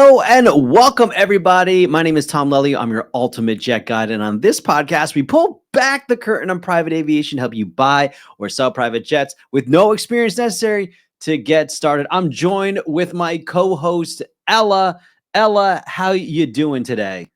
Hello and welcome, everybody. My name is Tom Lelly. I'm your ultimate jet guide. And on this podcast, we pull back the curtain on private aviation, help you buy or sell private jets with no experience necessary to get started. I'm joined with my co-host, Ella. Ella, how you doing today?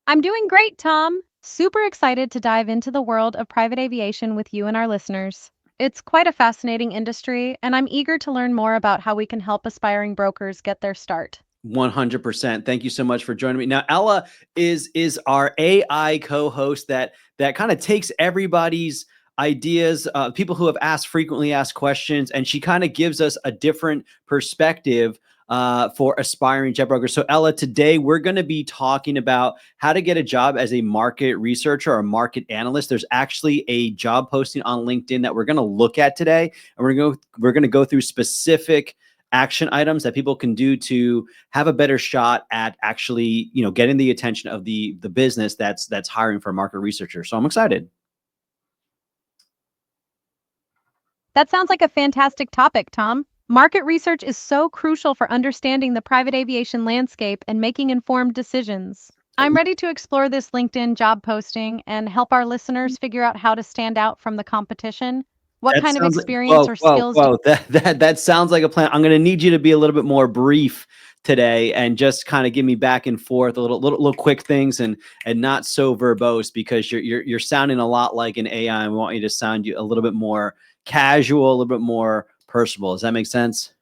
I'm doing great, Tom. Super excited to dive into the world of private aviation with you and our listeners. It's quite a fascinating industry, and I'm eager to learn more about how we can help aspiring brokers get their start. 100%. Thank you so much for joining me. Now, Ella is our AI co-host that kind of takes everybody's ideas, people who have asked frequently asked questions, and she kind of gives us a different perspective for aspiring jet brokers. So, Ella, today we're going to be talking about how to get a job as a market researcher or a market analyst. There's actually a job posting on LinkedIn that we're going to look at today, and we're going to go through specific action items that people can do to have a better shot at actually, getting the attention of the business that's hiring for a market researcher. So I'm excited. That sounds like a fantastic topic, Tom. Market research is so crucial for understanding the private aviation landscape and making informed decisions. I'm ready to explore this LinkedIn job posting and help our listeners figure out how to stand out from the competition. What That kind of sounds like experience whoa, or whoa, skills do whoa. That sounds like a plan. I'm gonna need you to be a little bit more brief today and just kind of give me back and forth a little quick things and not so verbose because you're sounding a lot like an AI and we want you to sound you a little bit more casual, a little bit more personable. Does that make sense?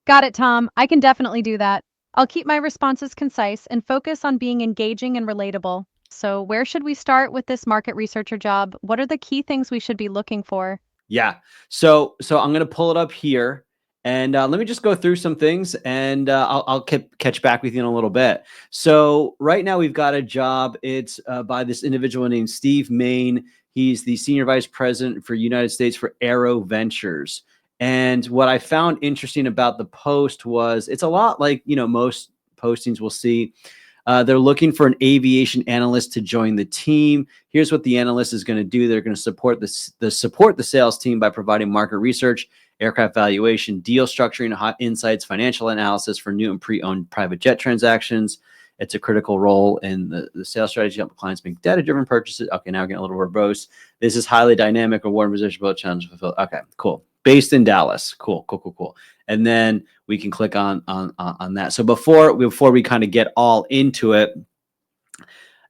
Got it, Tom. I can definitely do that. I'll keep my responses concise and focus on being engaging and relatable. So, where should we start with this market researcher job? What are the key things we should be looking for? Yeah. So I'm gonna pull it up here, and let me just go through some things, and I'll catch back with you in a little bit. So right now we've got a job. It's by this individual named Steve Main. He's the senior vice president for United States for Aero Ventures. And what I found interesting about the post was it's a lot like most postings we'll see. They're looking for an aviation analyst to join the team. Here's what the analyst is going to do. They're going to support the sales team by providing market research, aircraft valuation, deal structuring, hot insights, financial analysis for new and pre-owned private jet transactions. It's a critical role in the sales strategy of clients making data-driven purchases. Okay, now we're getting a little verbose. This is highly dynamic, reward position, both challenge fulfilled. Okay, cool. Based in Dallas. Cool. And then we can click on that. So before we kind of get all into it,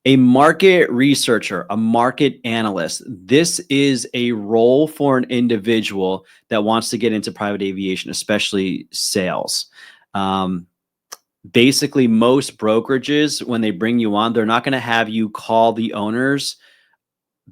a market researcher, a market analyst, this is a role for an individual that wants to get into private aviation, especially sales. Basically, most brokerages, when they bring you on, they're not going to have you call the owners,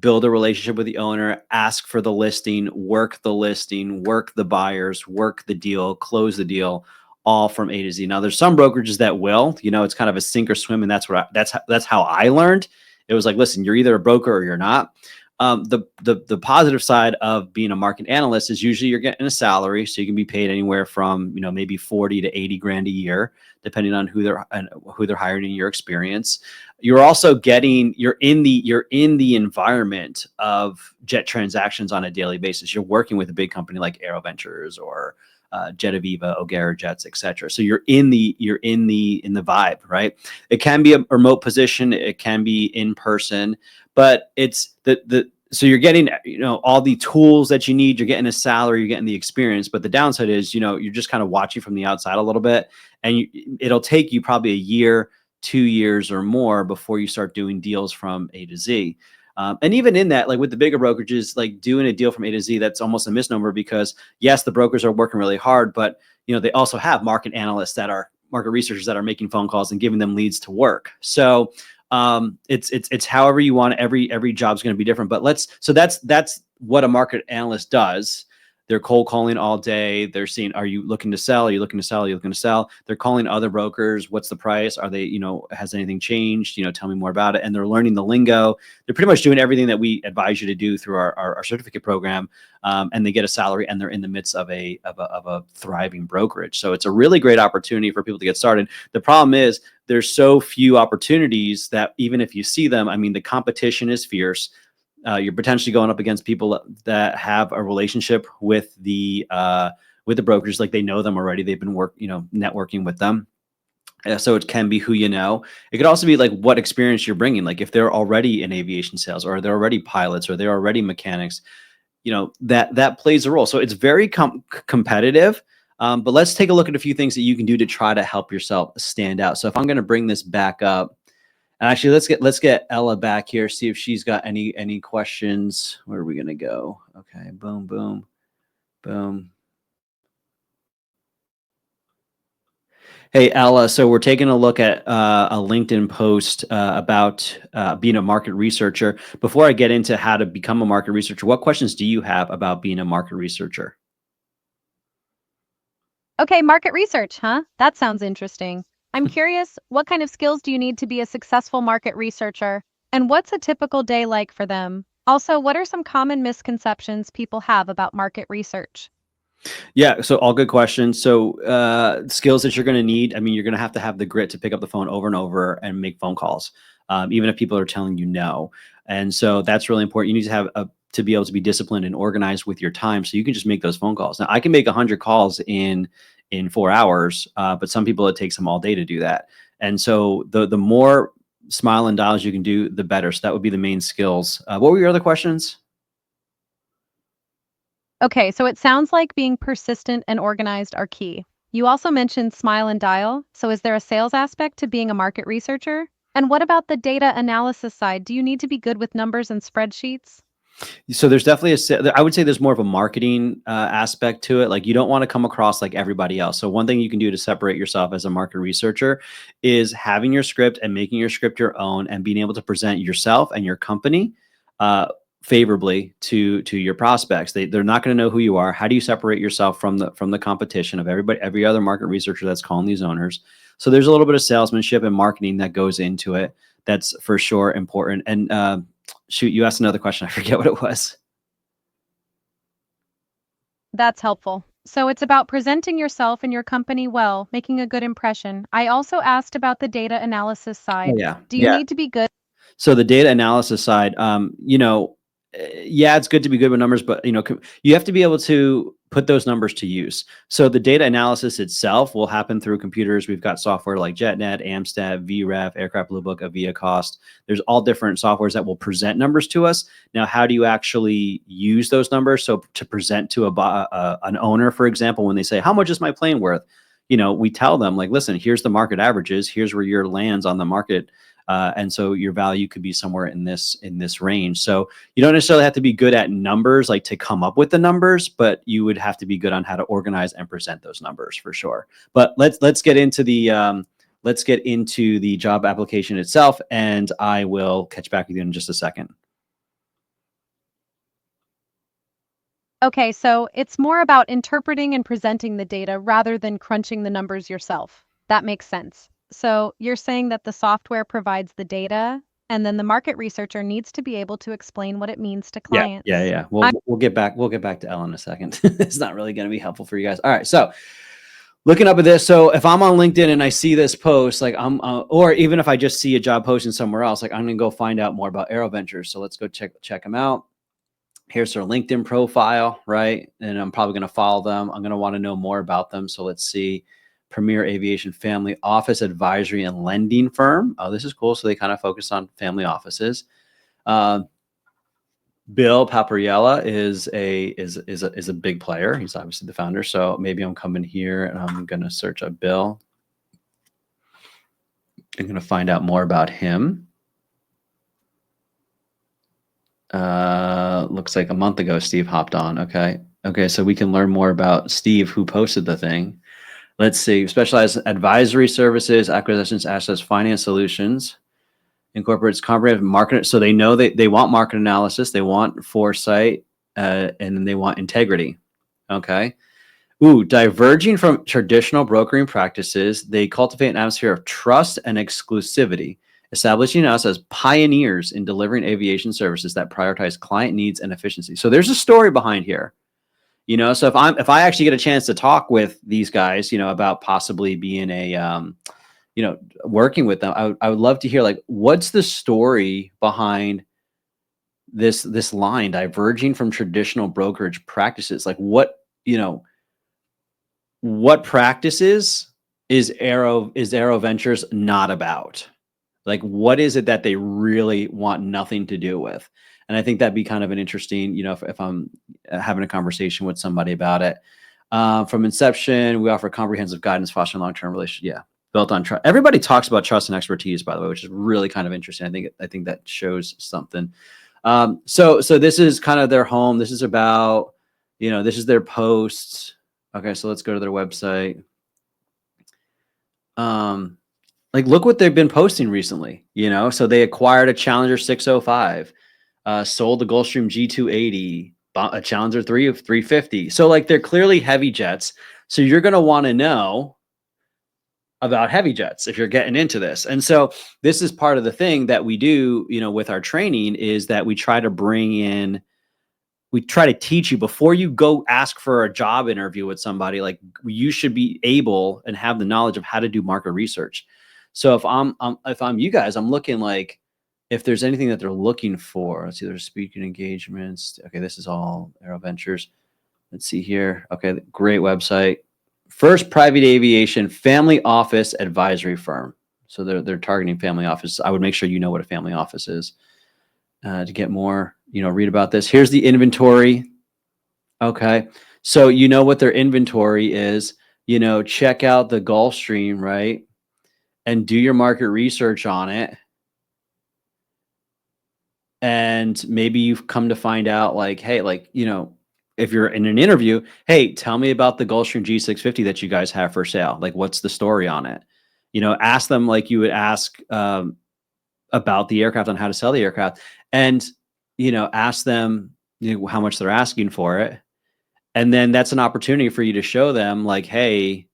build a relationship with the owner, ask for the listing, work the buyers, work the deal, close the deal, all from A to Z. Now, there's some brokerages that will, it's kind of a sink or swim, and that's how I learned. It was like, listen, you're either a broker or you're not. The positive side of being a market analyst is usually you're getting a salary, so you can be paid anywhere from maybe 40 to 80 grand a year, depending on who they're hiring and your experience. You're also you're in the environment of jet transactions on a daily basis. You're working with a big company like Aero Ventures or Jet Aviva, O'Gara Jets, etc. So you're in the vibe, right? It can be a remote position, it can be in person, but it's so you're getting all the tools that you need. You're getting a salary, you're getting the experience. But the downside is you're just kind of watching from the outside a little bit, and it'll take you probably a year, 2 years or more before you start doing deals from A to Z. And even in that, like with the bigger brokerages, like doing a deal from A to Z, that's almost a misnomer because yes, the brokers are working really hard, but they also have market analysts that are market researchers that are making phone calls and giving them leads to work. So it's however you want. Every job's going to be different, but that's what a market analyst does. They're cold calling all day. They're seeing, are you looking to sell? Are you looking to sell? Are you looking to sell? They're calling other brokers. What's the price? Are they, has anything changed? Tell me more about it. And they're learning the lingo. They're pretty much doing everything that we advise you to do through our certificate program. And they get a salary and they're in the midst of a thriving brokerage. So it's a really great opportunity for people to get started. The problem is there's so few opportunities that even if you see them, I mean, the competition is fierce. You're potentially going up against people that have a relationship with the with the brokers, like they know them already. They've been networking with them. So it can be who you know. It could also be like what experience you're bringing. Like if they're already in aviation sales, or they're already pilots, or they're already mechanics, that plays a role. So it's very competitive. But let's take a look at a few things that you can do to try to help yourself stand out. So if I'm going to bring this back up, and actually let's get Ella back here, see if she's got any questions. Where are we going to go? Okay, boom, boom, boom. Hey, Ella, so we're taking a look at a LinkedIn post about being a market researcher. Before I get into how to become a market researcher, what questions do you have about being a market researcher? Okay, market research, huh? That sounds interesting. I'm curious, what kind of skills do you need to be a successful market researcher? And what's a typical day like for them? Also, what are some common misconceptions people have about market research? Yeah, so all good questions. So skills that you're going to need. I mean, you're going to have the grit to pick up the phone over and over and make phone calls, even if people are telling you no. And so that's really important. You need to have to be able to be disciplined and organized with your time, so you can just make those phone calls. Now, I can make 100 calls in 4 hours, but some people it takes them all day to do that. And so the more smile and dials you can do, the better. So that would be the main skills. What were your other questions? Okay, so it sounds like being persistent and organized are key. You also mentioned smile and dial. So is there a sales aspect to being a market researcher? And what about the data analysis side? Do you need to be good with numbers and spreadsheets? So there's definitely I would say there's more of a marketing aspect to it. Like you don't want to come across like everybody else. So one thing you can do to separate yourself as a market researcher is having your script and making your script your own, and being able to present yourself and your company uh, favorably to your prospects. They're not going to know who you are. How do you separate yourself from the competition of every other market researcher that's calling these owners? So there's a little bit of salesmanship and marketing that goes into it. That's for sure important. And shoot, you asked another question. I forget what it was. That's helpful. So it's about presenting yourself and your company well, making a good impression. I also asked about the data analysis Oh side. yeah, Do you yeah. need to be good? So the data analysis side, yeah, it's good to be good with numbers, but you have to be able to put those numbers to use. So the data analysis itself will happen through computers. We've got software like JetNet, Amstat, VREF, Aircraft Blue Book, Avia Cost. There's all different softwares that will present numbers to us. Now, how do you actually use those numbers? So to present to an owner, for example, when they say, "How much is my plane worth?" We tell them like, "Listen, here's the market averages. Here's where your lands on the market." And so your value could be somewhere in this range. So you don't necessarily have to be good at numbers, like to come up with the numbers, but you would have to be good on how to organize and present those numbers for sure. But let's get into the job application itself, and I will catch back with you in just a second. Okay, so it's more about interpreting and presenting the data rather than crunching the numbers yourself. That makes sense. So you're saying that the software provides the data, and then the market researcher needs to be able to explain what it means to Yeah, yeah, clients. yeah. We'll get back. We'll get back to Ellen in a second. It's not really going to be helpful for you guys. All right, so looking up at this. So if I'm on LinkedIn and I see this post, like or even if I just see a job posting somewhere else, like I'm going to go find out more about Aero Ventures. So let's go check them out. Here's their LinkedIn profile, right? And I'm probably going to follow them. I'm going to want to know more about them. So let's see. Premier Aviation Family Office Advisory and Lending Firm. Oh, this is cool. So they kind of focus on family offices. Bill Paparella is a big player. He's obviously the founder. So maybe I'm coming here and I'm going to search up Bill. I'm going to find out more about him. Looks like a month ago, Steve hopped on. Okay. So we can learn more about Steve, who posted the thing. Let's see. Specialized advisory services, acquisitions, assets, finance solutions. Incorporates comprehensive market. So they know they want market analysis, they want foresight, and then they want integrity. Okay. Ooh, diverging from traditional brokering practices, they cultivate an atmosphere of trust and exclusivity, establishing us as pioneers in delivering aviation services that prioritize client needs and efficiency. So there's a story behind here. So if I actually get a chance to talk with these guys, about possibly being working with them, I would love to hear, like, what's the story behind this line, diverging from traditional brokerage practices? Like, what, what practices is Arrow Ventures not about? Like, what is it that they really want nothing to do with? And I think that'd be kind of an interesting, if I'm having a conversation with somebody about it. From inception, we offer comprehensive guidance, fostering long-term relationship. Yeah, built on trust. Everybody talks about trust and expertise, by the way, which is really kind of interesting. I think that shows something. So this is kind of their home. This is about, this is their posts. Okay, so let's go to their website. Like, look what they've been posting recently, So they acquired a Challenger 605, sold the Gulfstream G280, bought a Challenger 350. So like, they're clearly heavy jets. So you're going to want to know about heavy jets if you're getting into this. And so this is part of the thing that we do, with our training, is that we try to teach you before you go ask for a job interview with somebody. Like, you should be able and have the knowledge of how to do market research. So if I'm you guys, I'm looking like, if there's anything that they're looking for. Let's see, there's speaking engagements. Okay, this is all Arrow Ventures. Let's see here. Okay, great website. First private aviation family office advisory firm. So they're targeting family office. I would make sure you know what a family office is to get more, read about this. Here's the inventory. Okay, so you know what their inventory is. Check out the Gulfstream, right? And do your market research on it. And maybe you've come to find out, like, hey, like, if you're in an interview, hey, tell me about the Gulfstream G650 that you guys have for sale. Like, what's the story on it? Ask them like you would ask about the aircraft, on how to sell the aircraft, and ask them how much they're asking for it. And then that's an opportunity for you to show them, like, hey,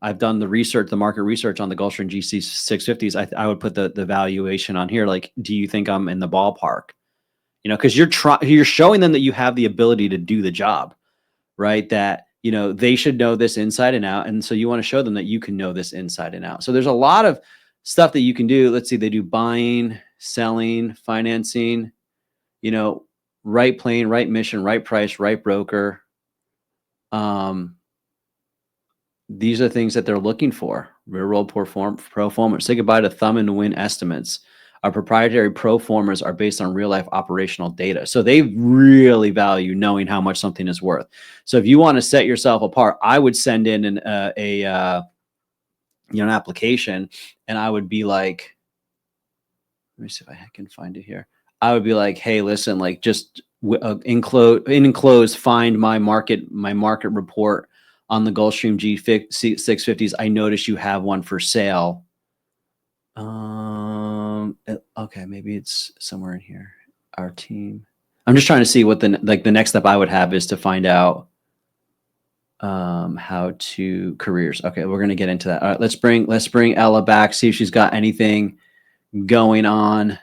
I've done the research, the market research on the Gulfstream GC650s. I would put the valuation on here. Like, do you think I'm in the ballpark? Because you're showing them that you have the ability to do the job, right? That, they should know this inside and out. And so you want to show them that you can know this inside and out. So there's a lot of stuff that you can do. Let's see, they do buying, selling, financing, right plane, right mission, right price, right broker. These are things that they're looking for. Real world pro forma. Say goodbye to thumb and win estimates. Our proprietary pro formas are based on real life operational data. So they really value knowing how much something is worth. So if you want to set yourself apart, I would send in an application, and I would be like, let me see if I can find it here. I would be like, hey, listen, like, just enclosed, find my market report on the Gulfstream G650s. I noticed you have one for sale. Okay, maybe it's somewhere in here. Our team. I'm just trying to see what the next step I would have is to find out how to careers. Okay, we're gonna get into that. All right, let's bring Ella back. See if she's got anything going on.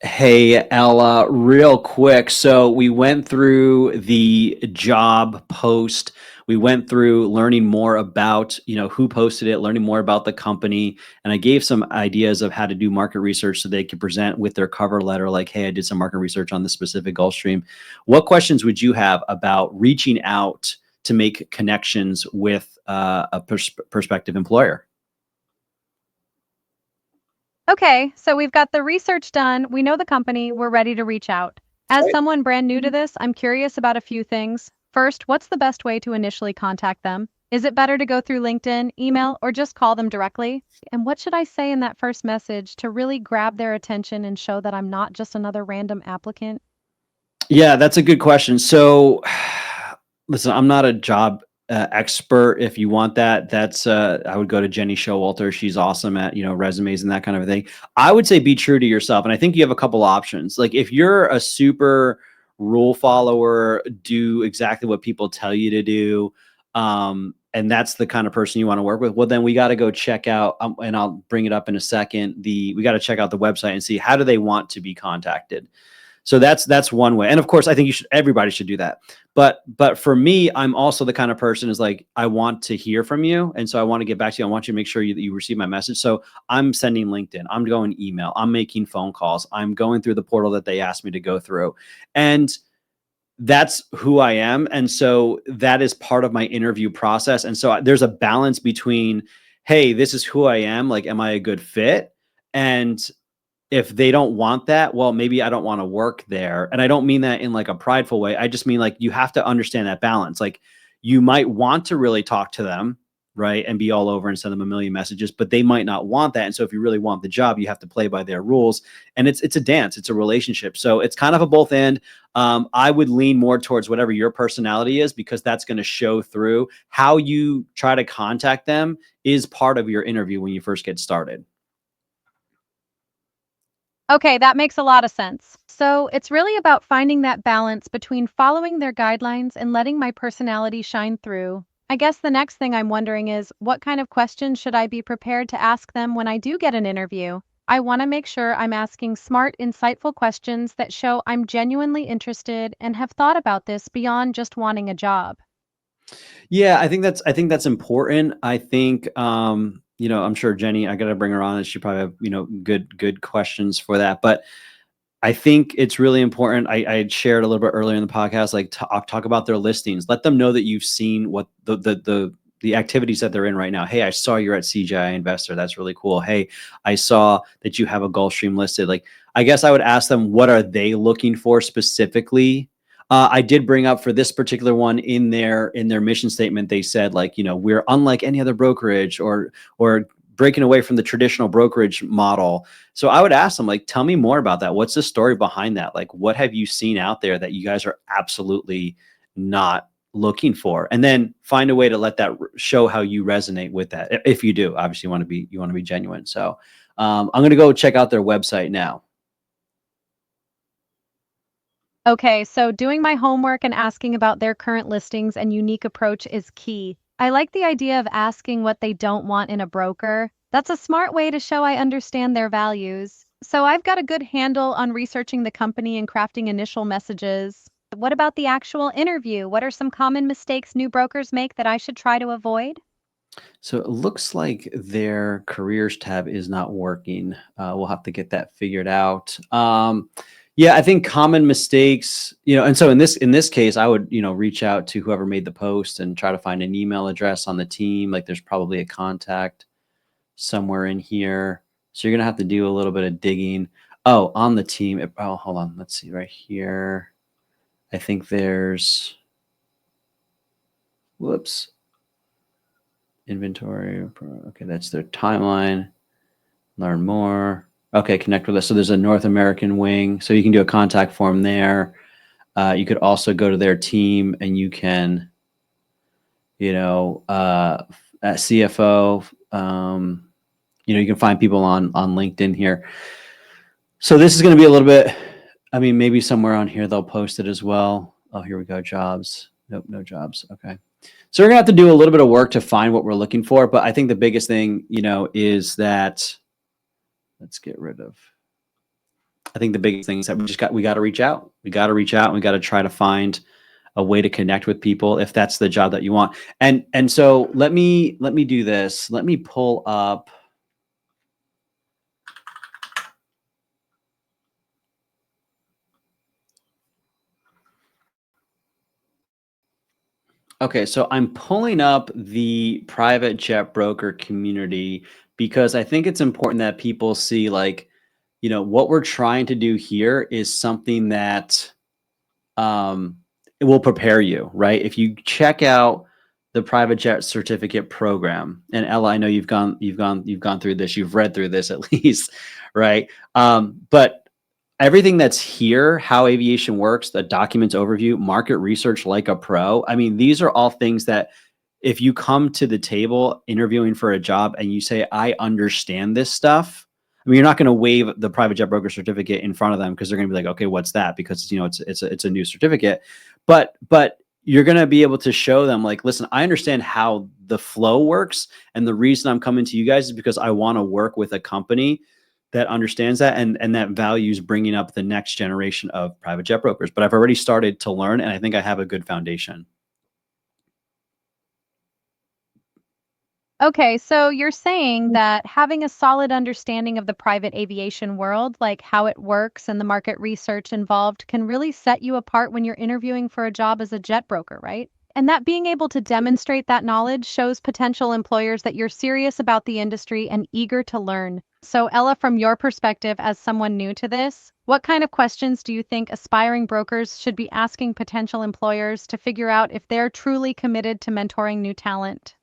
Hey, Ella, real quick. So we went through the job post. We went through learning more about, who posted it, learning more about the company. And I gave some ideas of how to do market research so they could present with their cover letter, like, hey, I did some market research on the specific Gulfstream. What questions would you have about reaching out to make connections with a prospective employer? Okay, so we've got the research done. We know the company. We're ready to reach out. As Right. someone brand new to this, I'm curious about a few things. First, what's the best way to initially contact them? Is it better to go through LinkedIn, email, or just call them directly? And what should I say in that first message to really grab their attention and show that I'm not just another random applicant? Yeah, that's a good question. So, listen, I'm not a job expert. If you want that, that's I would go to Jenny Showalter. She's awesome at resumes and that kind of thing. I would say be true to yourself, and I think you have a couple options. Like, if you're a super rule follower, do exactly what people tell you to do, and that's the kind of person you want to work with. Well, then we got to go check out, and I'll bring it up in a second. We got to check out the website and see how do they want to be contacted. So that's one way. And of course, I think everybody should do that. But for me, I'm also the kind of person is like, I want to hear from you. And so I want to get back to you. I want you to make sure that you receive my message. So I'm sending LinkedIn, I'm going email, I'm making phone calls, I'm going through the portal that they asked me to go through. And that's who I am. And so that is part of my interview process. And so there's a balance between, hey, this is who I am. Like, am I a good fit? And if they don't want that, well, maybe I don't want to work there. And I don't mean that in like a prideful way. I just mean like you have to understand that balance. Like you might want to really talk to them, right? And be all over and send them a million messages, but they might not want that. And so if you really want the job, you have to play by their rules. And it's a dance, it's a relationship. So it's kind of a both end. I would lean more towards whatever your personality is, because that's going to show through. How you try to contact them is part of your interview when you first get started. Okay, that makes a lot of sense. So it's really about finding that balance between following their guidelines and letting my personality shine through. I guess the next thing I'm wondering is what kind of questions should I be prepared to ask them when I do get an interview? I want to make sure I'm asking smart, insightful questions that show I'm genuinely interested and have thought about this beyond just wanting a job. Yeah, I think that's important. I think I'm sure Jenny, I gotta bring her on and she probably have, good questions for that. But I think it's really important. I had shared a little bit earlier in the podcast, like talk about their listings. Let them know that you've seen what the activities that they're in right now. Hey, I saw you're at CGI Investor. That's really cool. Hey, I saw that you have a Gulfstream listed. Like, I guess I would ask them, what are they looking for specifically? I did bring up for this particular one in their mission statement. They said, like, we're unlike any other brokerage, or breaking away from the traditional brokerage model. So I would ask them, like, tell me more about that. What's the story behind that? Like, what have you seen out there that you guys are absolutely not looking for? And then find a way to let that show how you resonate with that. If you do, obviously you want to be genuine. So I'm going to go check out their website now. Okay, so doing my homework and asking about their current listings and unique approach is key. I like the idea of asking what they don't want in a broker. That's a smart way to show I understand their values. So I've got a good handle on researching the company and crafting initial messages. What about the actual interview? What are some common mistakes new brokers make that I should try to avoid? So it looks like their careers tab is not working. We'll have to get that figured out. Yeah, I think common mistakes, and so in this case, I would, reach out to whoever made the post and try to find an email address on the team. Like, there's probably a contact somewhere in here. So you're gonna have to do a little bit of digging. Oh, on the team. Oh, hold on. Let's see right here. I think there's, whoops, inventory. Okay, that's their timeline. Learn more. Okay, connect with us. So there's a North American wing. So you can do a contact form there. You could also go to their team and you can, at CFO, you can find people on LinkedIn here. So this is going to be a little bit, maybe somewhere on here they'll post it as well. Oh, here we go. Jobs. Nope, no jobs. Okay. So we're going to have to do a little bit of work to find what we're looking for. But I think the biggest thing, is that, let's get rid of, I think the biggest thing is that we got to reach out. We got to reach out and we got to try to find a way to connect with people if that's the job that you want. And so let me do this. Let me pull up. Okay, so I'm pulling up the private jet broker community because I think it's important that people see, like, what we're trying to do here is something that it will prepare you, right? If you check out the private jet certificate program, and Ella, I know you've gone through this, you've read through this at least, right? But everything that's here, how aviation works, the documents overview, market research like a pro. I mean, these are all things that if you come to the table interviewing for a job and you say, I understand this stuff, I mean, you're not going to wave the private jet broker certificate in front of them because they're going to be like, okay, what's that? Because it's a new certificate, but you're going to be able to show them, like, listen, I understand how the flow works, and the reason I'm coming to you guys is because I want to work with a company that understands that and that values bringing up the next generation of private jet brokers. But I've already started to learn, and I think I have a good foundation. Okay, so you're saying that having a solid understanding of the private aviation world, like how it works and the market research involved, can really set you apart when you're interviewing for a job as a jet broker, right? And that being able to demonstrate that knowledge shows potential employers that you're serious about the industry and eager to learn. So, Ella, from your perspective as someone new to this, what kind of questions do you think aspiring brokers should be asking potential employers to figure out if they're truly committed to mentoring new talent?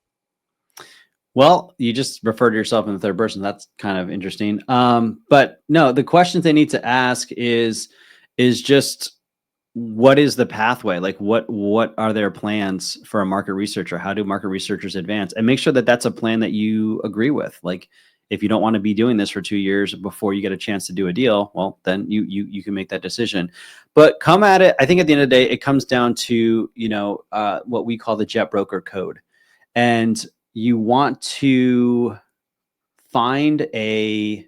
Well, you just refer to yourself in the third person. That's kind of interesting. But no, the questions they need to ask is just what is the pathway? Like what are their plans for a market researcher? How do market researchers advance? And make sure that that's a plan that you agree with. Like if you don't want to be doing this for 2 years before you get a chance to do a deal, well, then you can make that decision. But come at it. I think at the end of the day, it comes down to what we call the jet broker code, and you want to find a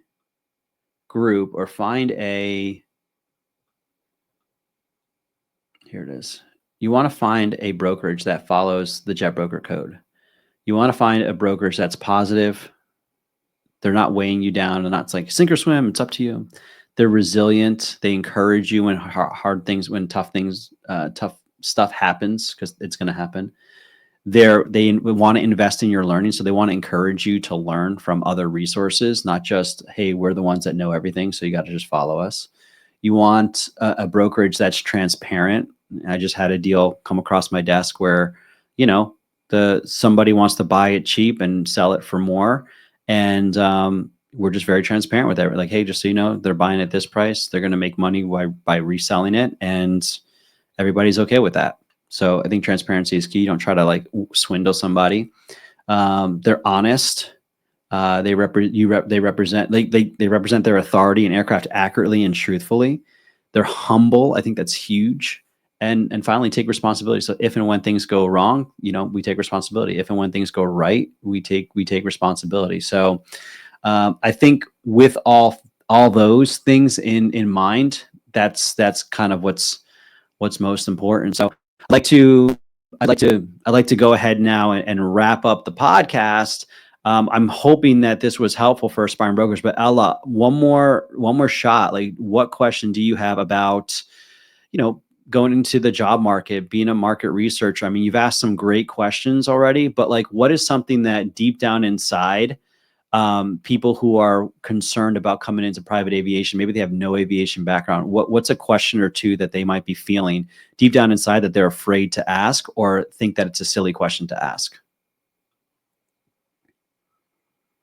group or find a here it is. You want to find a brokerage that follows the jet broker code. You want to find a brokerage that's positive. They're not weighing you down. They're not, it's like sink or swim. It's up to you. They're resilient. They encourage you when hard things, when tough things, tough stuff happens, because it's going to happen. They want to invest in your learning, so they want to encourage you to learn from other resources, not just, hey, we're the ones that know everything, so you got to just follow us. You want a brokerage that's transparent. I just had a deal come across my desk where, somebody wants to buy it cheap and sell it for more, and we're just very transparent with it. We're like, hey, just so you know, they're buying at this price. They're going to make money by reselling it, and everybody's okay with that. So I think transparency is key. You don't try to like swindle somebody. They're honest. They represent they represent their authority and aircraft accurately and truthfully. They're humble. I think that's huge. And finally, take responsibility. So if and when things go wrong, we take responsibility. If and when things go right, we take responsibility. So I think with all those things in mind, that's kind of what's most important. So I'd like to go ahead now and wrap up the podcast. I'm hoping that this was helpful for aspiring brokers. But Ella, one more shot. Like, what question do you have about, going into the job market, being a market researcher? I mean, you've asked some great questions already, but like, what is something that deep down inside, people who are concerned about coming into private aviation, maybe they have no aviation background, what's a question or two that they might be feeling deep down inside that they're afraid to ask or think that it's a silly question to ask?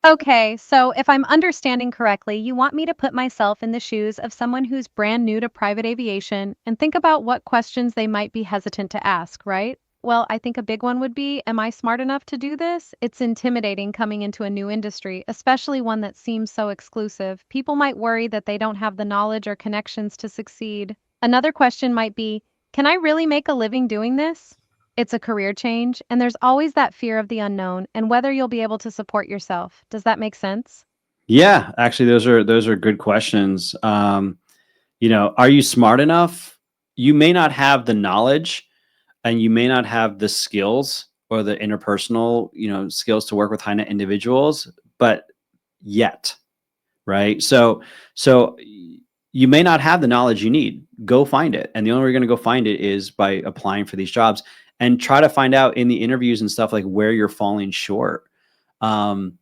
Okay, so if I'm understanding correctly, you want me to put myself in the shoes of someone who's brand new to private aviation and think about what questions they might be hesitant to ask, right? Well, I think a big one would be, am I smart enough to do this? It's intimidating coming into a new industry, especially one that seems so exclusive. People might worry that they don't have the knowledge or connections to succeed. Another question might be, can I really make a living doing this? It's a career change, and there's always that fear of the unknown and whether you'll be able to support yourself. Does that make sense? Yeah, actually, those are good questions. Are you smart enough? You may not have the knowledge, and you may not have the skills or the interpersonal, skills to work with high net individuals, but yet, right? So you may not have the knowledge you need. Go find it, and the only way you're going to go find it is by applying for these jobs, and try to find out in the interviews and stuff like where you're falling short. Um,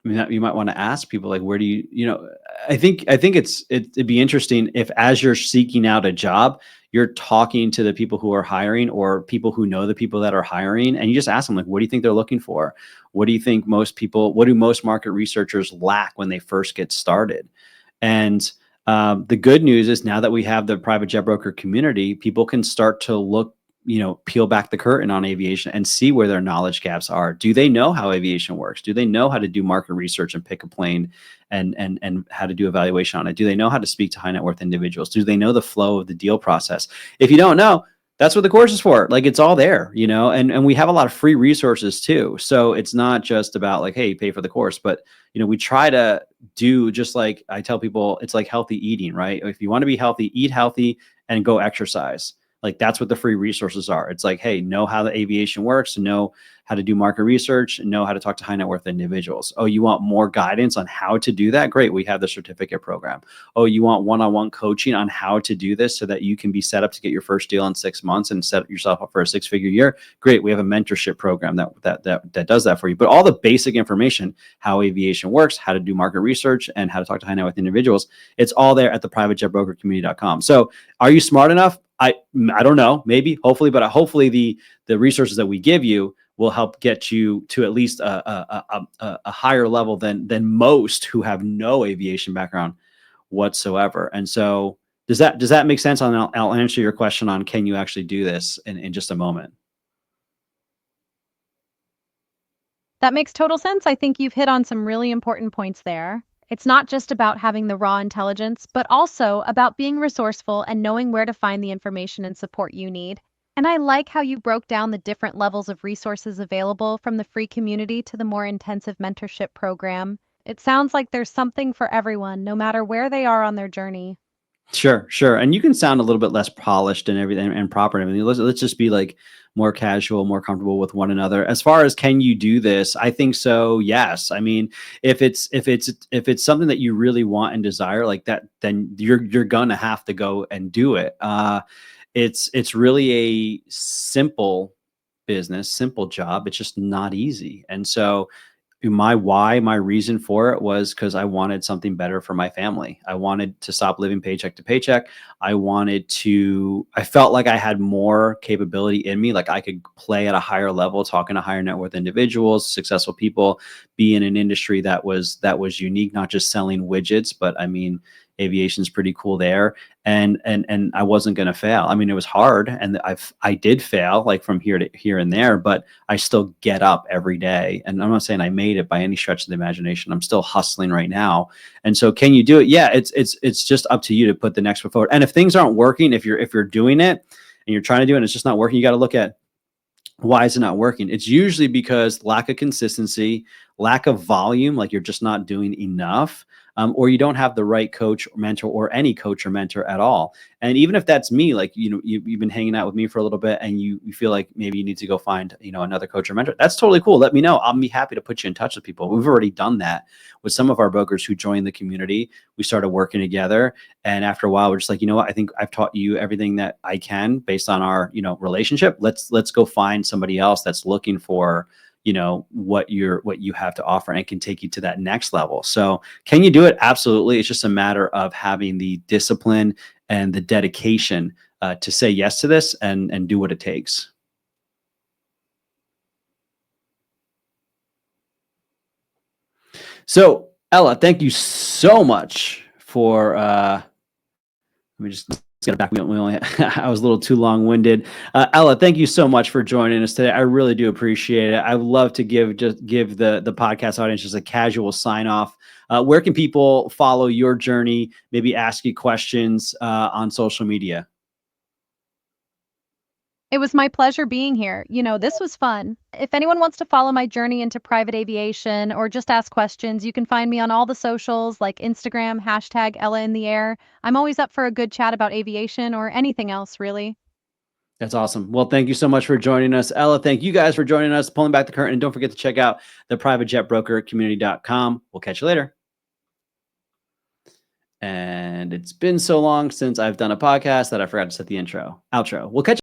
I mean, you might want to ask people like, where do I think it'd be interesting if as you're seeking out a job, you're talking to the people who are hiring or people who know the people that are hiring, and you just ask them like, what do you think they're looking for? What do you think what do most market researchers lack when they first get started? And the good news is now that we have the private jet broker community, people can start to look, peel back the curtain on aviation and see where their knowledge gaps are. Do they know how aviation works? Do they know how to do market research and pick a plane and how to do evaluation on it? Do they know how to speak to high net worth individuals? Do they know the flow of the deal process? If you don't know, that's what the course is for. Like, it's all there, and we have a lot of free resources too. So it's not just about like, hey, pay for the course, but we try to do, just like I tell people, it's like healthy eating, right? If you want to be healthy, eat healthy and go exercise. Like that's what the free resources are. It's like, hey, know how the aviation works, know how to do market research, know how to talk to high net worth individuals. Oh, you want more guidance on how to do that? Great. We have the certificate program. Oh, you want one-on-one coaching on how to do this so that you can be set up to get your first deal in 6 months and set yourself up for a six-figure year? Great. We have a mentorship program that does that for you. But all the basic information, how aviation works, how to do market research, and how to talk to high net worth individuals, it's all there at the privatejetbrokercommunity.com. So are you smart enough? I don't know, maybe, hopefully, but hopefully the resources that we give you will help get you to at least a higher level than most who have no aviation background whatsoever. And so does that make sense? I'll answer your question on can you actually do this in just a moment. That makes total sense. I think you've hit on some really important points there. It's not just about having the raw intelligence, but also about being resourceful and knowing where to find the information and support you need. And I like how you broke down the different levels of resources available from the free community to the more intensive mentorship program. It sounds like there's something for everyone, no matter where they are on their journey. Sure. And you can sound a little bit less polished and everything and proper and everything. Let's just be like more casual, more comfortable with one another. As far as can you do this? I think so. Yes. I mean, if it's something that you really want and desire like that, then you're gonna have to go and do it. It's really a simple business, simple job. It's just not easy. And so my reason for it was because I wanted something better for my family. I wanted to stop living paycheck to paycheck. I felt like I had more capability in me. Like I could play at a higher level, talking to higher net worth individuals, successful people, be in an industry that was unique, not just selling widgets, but I mean, aviation's pretty cool there. And I wasn't going to fail. I mean, it was hard and I did fail like from here and there, but I still get up every day. And I'm not saying I made it by any stretch of the imagination. I'm still hustling right now. And so can you do it? Yeah, it's just up to you to put the next foot forward. And if things aren't working, if you're doing it and you're trying to do it and it's just not working, you got to look at why is it not working? It's usually because lack of consistency, lack of volume, like you're just not doing enough, or you don't have the right coach or mentor or any coach or mentor at all. And even if that's me, like, you've been hanging out with me for a little bit and you feel like maybe you need to go find, another coach or mentor, that's totally cool. Let me know. I'll be happy to put you in touch with people. We've already done that with some of our brokers who joined the community. We started working together. And after a while, we're just like, you know what? I think I've taught you everything that I can based on our, relationship. Let's go find somebody else that's looking for, what you have to offer and can take you to that next level. So can you do it? Absolutely. It's just a matter of having the discipline and the dedication to say yes to this and do what it takes. So Ella, thank you so much for let me just get it back. I was a little too long-winded. Ella, thank you so much for joining us today. I really do appreciate it. I would love to give the podcast audience just a casual sign off. Where can people follow your journey? Maybe ask you questions on social media. It was my pleasure being here. This was fun. If anyone wants to follow my journey into private aviation or just ask questions, you can find me on all the socials like Instagram, #EllaInTheAir. I'm always up for a good chat about aviation or anything else, really. That's awesome. Well, thank you so much for joining us, Ella. Thank you guys for joining us, pulling back the curtain. And don't forget to check out the privatejetbrokercommunity.com. We'll catch you later. And it's been so long since I've done a podcast that I forgot to set the outro. We'll catch you